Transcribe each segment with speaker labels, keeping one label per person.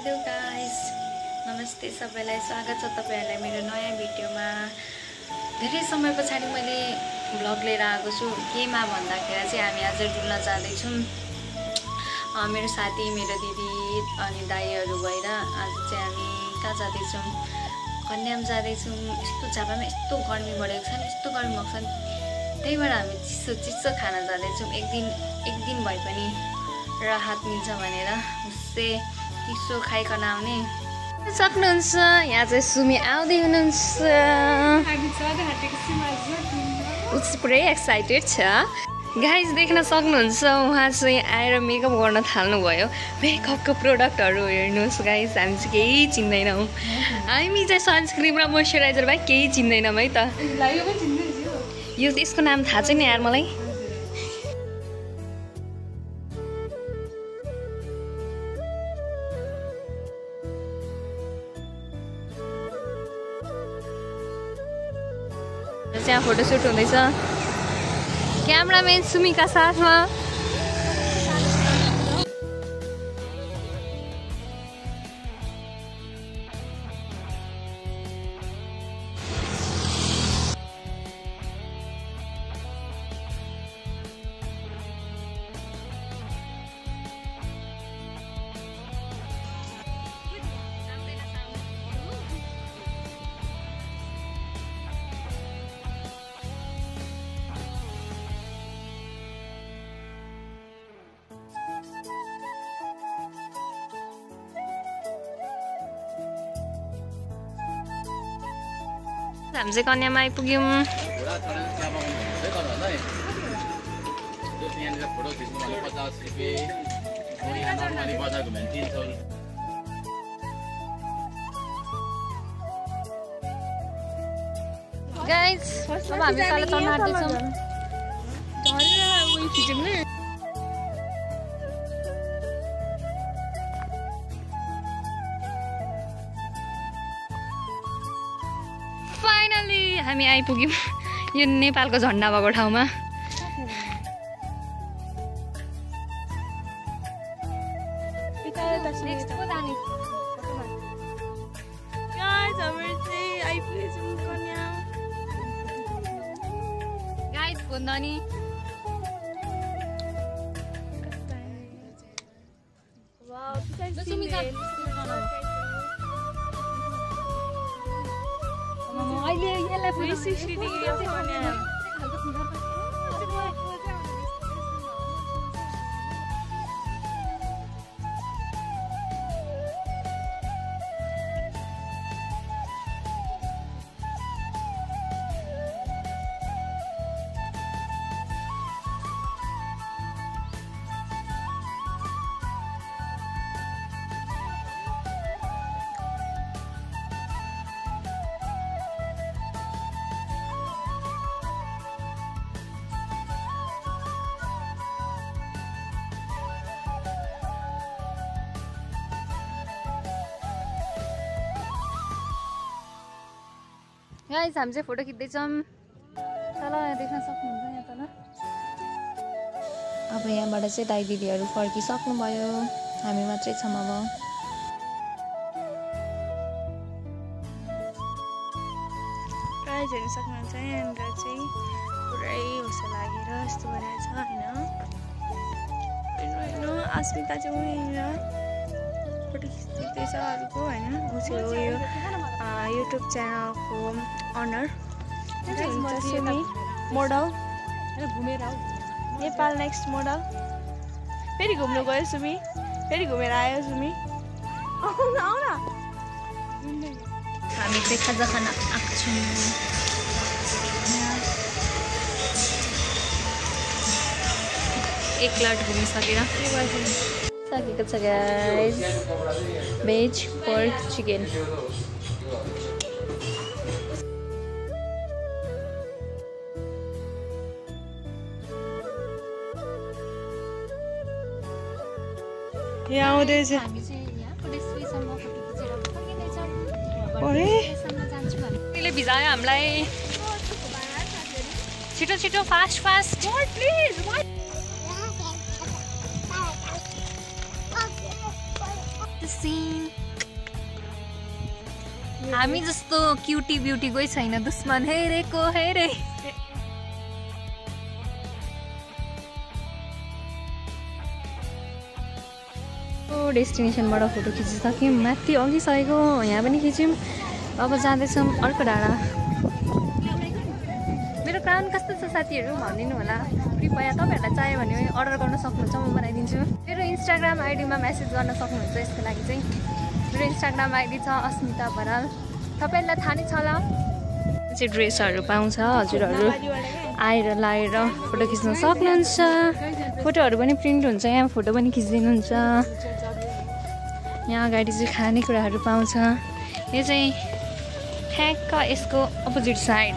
Speaker 1: Hello guys, नमस्ते सबैलाई, स्वागत छ तपाईहरुलाई मेरो नयाँ भिडियोमा। धेरै समय पछाडि मैले भ्लग लिएर आएको छु। केमा भन्दाखेरि चाहिँ हामी आज डुल्न जाँदै छौं। मेरो साथी, मेरो दिदी अनि दाइहरु भएर आज चाहिँ हामी कहाँ जाँदै छौं? कन्याम जाँदै छौं। यस्तो जापामा यस्तो गर्मी बढेको छ नि, यस्तो गर्मी भएको छ नि। त्यही भएर हामी चिसो खाना जाँदै छौं। एक दिन भए पनि राहत मिल्छ भनेर उसै चिसो खाइकन आउने सक्नुहुन्छ। यहाँ चाहिँ सुमी आउँदै हुनुहुन्छ। उस पुरै एक्साइटेड छ। गाइस देख्न सक्नुहुन्छ, उहाँ चाहिँ आएर मेकअप गर्न थाल्नुभयो। मेकअपको प्रोडक्टहरु हेर्नुहोस् गाइस, हामी चाहिँ केही चिन्दैनौँ। हामी चाहिँ सनस्क्रिन र मोइस्चराइजर बाहेक केही चिन्दैनौँ है त। यो यसको नाम थाहा छैन यार मलाई। यहाँ फोटोशूट हुँदैछ क्यामेराम्यान सुमीका साथमा। हामी चाहिँ कन्यामा आइपुग्यौँ। गाइस अब हामी तल चढ्न आँट्दैछौँ। फाइनली हामी आइपुग्यौँ यो नेपालको झन्डा भएको ठाउँमा। गाइस गोन्दनी अहिले यसलाई 360 डिग्री गाइस हामी चाहिँ फोटो खिच्दैछौँ। तल देख्न सक्नुहुन्छ यहाँ तल। अब यहाँबाट चाहिँ दाइ दिदीहरू फर्किसक्नुभयो, हामी मात्रै छौँ अब।
Speaker 2: गाइस हेर्न सक्नुहुन्छ यहाँनिर चाहिँ पुरै होसा लागेर यस्तो भइरहेछ होइन। अस्मिता चाहिँ उनीहरू फोटो खिच्दैछ अरूको होइन। ऊ चाहिँ हो यो युट्युब च्यानलको अनर सुमी मोडल।
Speaker 1: घुमेर
Speaker 2: नेपाल नेक्स्ट मोडल। फेरि घुम्नु गयो सुमी, फेरि घुमेर आयो सुमी। आउन
Speaker 1: हामी चाहिँ खाजा खान आएको छौँ। एक प्लेट घुमिसकेर सकेको छ गाइस। Veg pork chicken.
Speaker 2: यहाँ आउँदैछ।
Speaker 1: हामी चाहिँ यहाँको डेस्टिनेसनमा फोटो खिचेर फर्किँदैछौँ। त्यसले भिजायो हामीलाई। छिटो छिटो फास्ट प्लिज। द सीन हामी जस्तो क्युटी ब्युटी कोही छैन दुश्मन हेरेको हेरे डेस्टिनेसनबाट फोटो खिचिसक्यौँ माथि अघि सकेको यहाँ पनि खिच्यौँ अब जाँदैछौँ अर्को डाँडा मेरो क्राउन कस्तो छ साथीहरू भनिदिनु होला कृपया तपाईँहरूलाई चाहियो भने अर्डर गर्न सक्नुहुन्छ म बनाइदिन्छु मेरो इन्स्टाग्राम आइडीमा मेसेज गर्न सक्नुहुन्छ यसको लागि चाहिँ मेरो इन्स्टाग्राम आइडी छ अस्मिता बराल तपाईँहरूलाई थाहा नै छ होला चाहिँ ड्रेसहरू पाउँछ हजुरहरू आएर लाएर फोटो खिच्न सक्नुहुन्छ फोटोहरू पनि प्रिन्ट हुन्छ यहाँ फोटो पनि खिचिदिनुहुन्छ यहाँ अगाडि चाहिँ खानेकुराहरू पाउँछ यो चाहिँ ठ्याक्क यसको अपोजिट साइड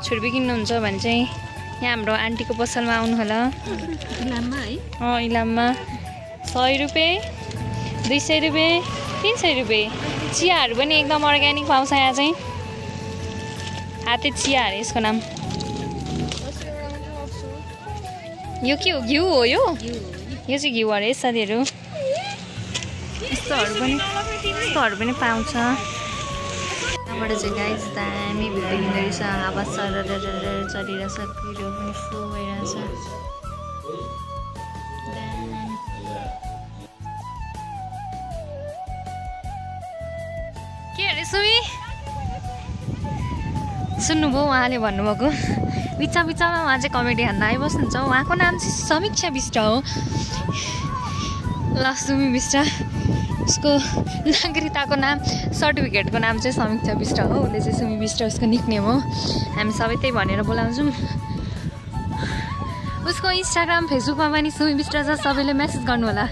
Speaker 1: छुर्पी किन्नुहुन्छ भने चाहिँ यहाँ हाम्रो आन्टीको पसलमा आउनु होला इलाममा है इलाममा 100 रुपियाँ 200 रुपियाँ 300 रुपियाँ चियाहरू पनि एकदम अर्ग्यानिक पाउँछ यहाँ चाहिँ हाते चिया अरे यसको नाम यो के हो घिउ हो यो चाहिँ घिउ अरे साथीहरू यस्तोहरू पनि पाउँछ यहाँबाट चाहिँ गाइस दामी भिडियो हिँड्दो रहेछ हावा चलिरहेछ कुहिरो पनि फ्लो भइरहेछ के अरे सुमी सुन्नुभयो उहाँले भन्नुभएको बिचमा उहाँ चाहिँ कमेडी हान्न आइबस्नुहुन्छ उहाँको नाम चाहिँ समीक्षा बिष्ट हो ल सुमी बिष्ट उसको नागरिकताको नाम सर्टिफिकेटको नाम चाहिँ समीक्षा बिष्ट हो उसले चाहिँ सुमी बिष्ट उसको निकनेम हो हामी सबै त्यही भनेर बोलाउँछौँ उसको इन्स्टाग्राम फेसबुकमा पनि सुमी बिष्ट छ सबैले मेसेज गर्नु होला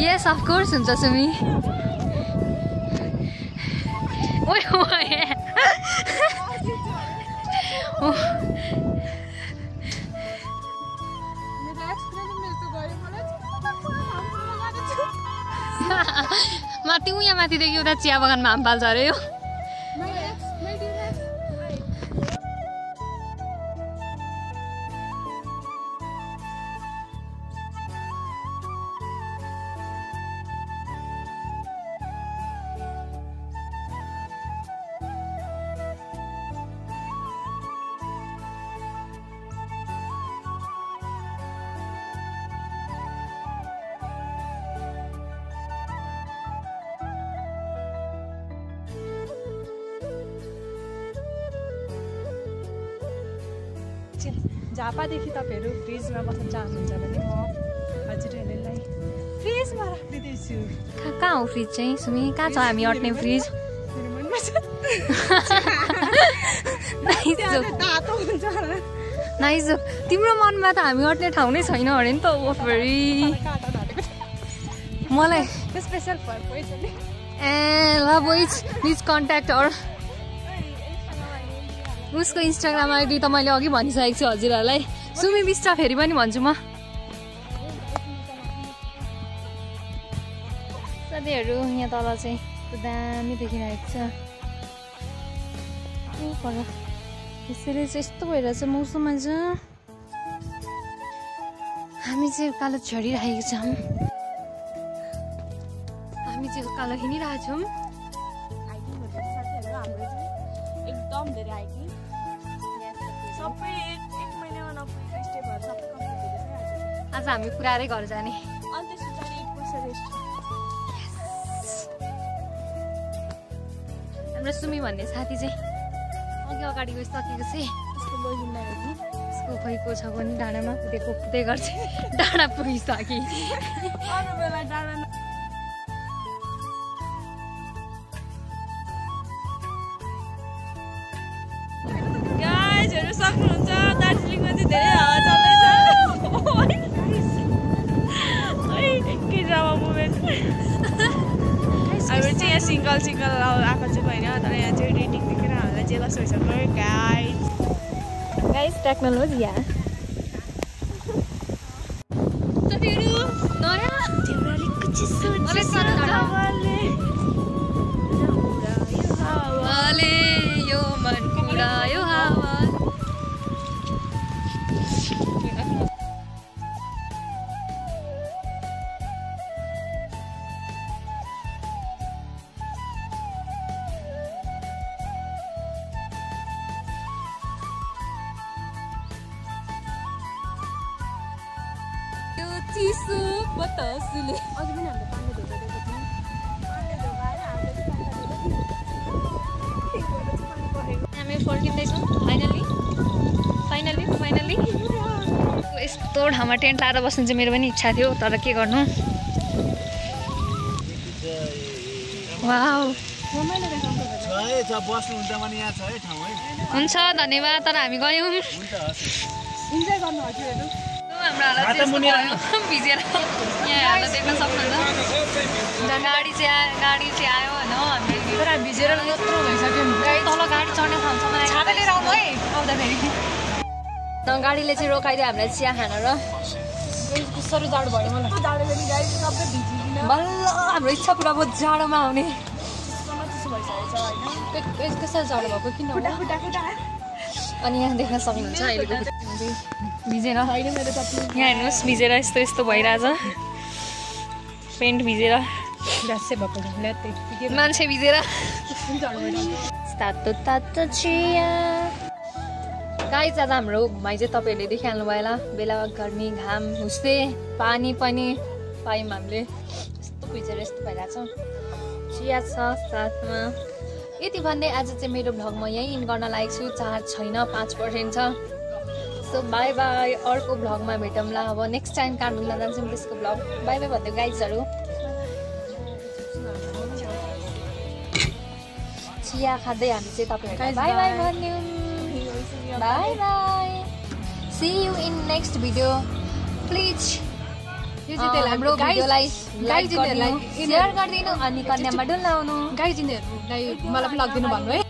Speaker 1: यस अफकोर्स हुन्छ सुमी ओए माथि उहाँ माथिदेखि उता चिया बगानमा हाम पाल्छ अरे यो
Speaker 2: झापादेखि तपाईँहरू फ्रिजमा बस्न चाहनुहुन्छ भने म हजुरहरूलाई फ्रिजमा राखिदिँदैछु
Speaker 1: कहाँ हो फ्रिज चाहिँ सुमी कहाँ छ हामी अट्ने फ्रिज नाइजो तिम्रो मनमा त हामी अट्ने ठाउँ नै छैन अरे नि त फेरि मलाई
Speaker 2: स्पेसल फर बोइज
Speaker 1: ए ल बोइज प्लिज कन्ट्याक्ट अर उसको इन्स्टाग्राम आइडी त मैले अघि भनिसकेको छु हजुरहरूलाई सुमी बिष्ट फेरि पनि भन्छु म साथीहरू यहाँ तल चाहिँ दामी देखिरहेको छ यसरी चाहिँ यस्तो भइरहेछ मौसममा चाहिँ हामी चाहिँ उकालो झरिरहेको छौँ हामी चाहिँ उकालो हिँडिरहेको छौँ
Speaker 2: एकदम धेरै हाइकिङ सबै एक महिनामा नपुगेको स्टेपहरू सबै कम्प्लिट भइसक्यो
Speaker 1: आज हामी पुरारै घर जाने
Speaker 2: अनि त्यस पछाडि 1 वर्ष रेस्ट
Speaker 1: हाम्रो सुमी भन्ने साथी चाहिँ अघि अगाडि गइसकेको चाहिँ
Speaker 2: उसको बहिनीलाई हेर्नु
Speaker 1: उसको खैको छ भने डाँडामा कुदेको कुदै गर्छ डाँडा पुगिसके
Speaker 2: अरू बेला डाँडा गाइजहरू सक्नुहुन्छ दार्जिलिङमा चाहिँ धेरै हावा चल्दैछ के ड्रामा मुभमेन्ट हाम्रो चाहिँ यहाँ सिङ्गल आएको चाहिँ होइन तर यहाँ चाहिँ रेटिङ देखेर हामीलाई चाहिँ कस्तो भइसक्यो
Speaker 1: गाइस टेक्नोलोजी यहाँ यो मन कुरा चिसो बतासुले
Speaker 2: अघि पनि हामीले पानीले धोका दिएको थियौँ पानीले धोकाएर हामीले
Speaker 1: हामी फर्किँदैछौँ फाइनली यस्तो ठाउँमा टेन्ट लाएर बस्नु चाहिँ मेरो पनि इच्छा थियो तर के गर्नु वाउ हुन्छ धन्यवाद तर हामी गयौँ
Speaker 2: इन्जोय गर्नु हजुरहरू
Speaker 1: हाम्रो हालत भिजेर यहाँ हालत देख्न सक्नुहुन्छ गाडी चाहिँ आयो होइन हामीले
Speaker 2: भिजेर यत्रो भइसक्यो
Speaker 1: तल गाडी चढ्ने ठाउँसम्म
Speaker 2: छाता लिएर आउनु है आउँदाखेरि
Speaker 1: गाडीले चाहिँ रोकाइदियो हामीलाई चिया खान र
Speaker 2: कसरी जाडो भयो मलाई जाडोले नि गाडी सबै भिजिदिन
Speaker 1: बल्ल हाम्रो इच्छा पुरा भयो जाडोमा आउने
Speaker 2: कसरी जाडो भएको किन
Speaker 1: अनि यहाँ देख्न सक्नुहुन्छ अहिलेको भिजेर यहाँ हेर्नुहोस् भिजेर यस्तो भइरहेछ पेन्ट भिजेर मान्छे भिजेर तातो चिया गाइस आज हाम्रो घुमाइ चाहिँ तपाईँहरूले देखिहाल्नु भयो होला बेला गर्मी घाम हुस्ते पानी पनि पायौँ हामीले यस्तो भिजेर यस्तो भइरहेछ चिया छ साथमा यति भन्दै आज चाहिँ मेरो भ्लग म यहीँ इन गर्न लागेको छु चार्ज छैन 5% छ सो बाई बाई अर्को भ्लगमा भेटौँला अब नेक्स्ट टाइम काठमाडौँ जान्छौँ त्यसको भ्लग बाई बाई भन्दै गाइजहरू चिया खाँदै हामी चाहिँ तपाईँहरूलाई बाई बाई भन्यौँ bye bye see you in next video please हाम्रो भिडियोलाई लाइक सेयर गरिदिनु अनि कन्यामा डुलाउनु
Speaker 2: गाइजिनेहरूलाई मलाई पनि लगिदिनु भन्नु है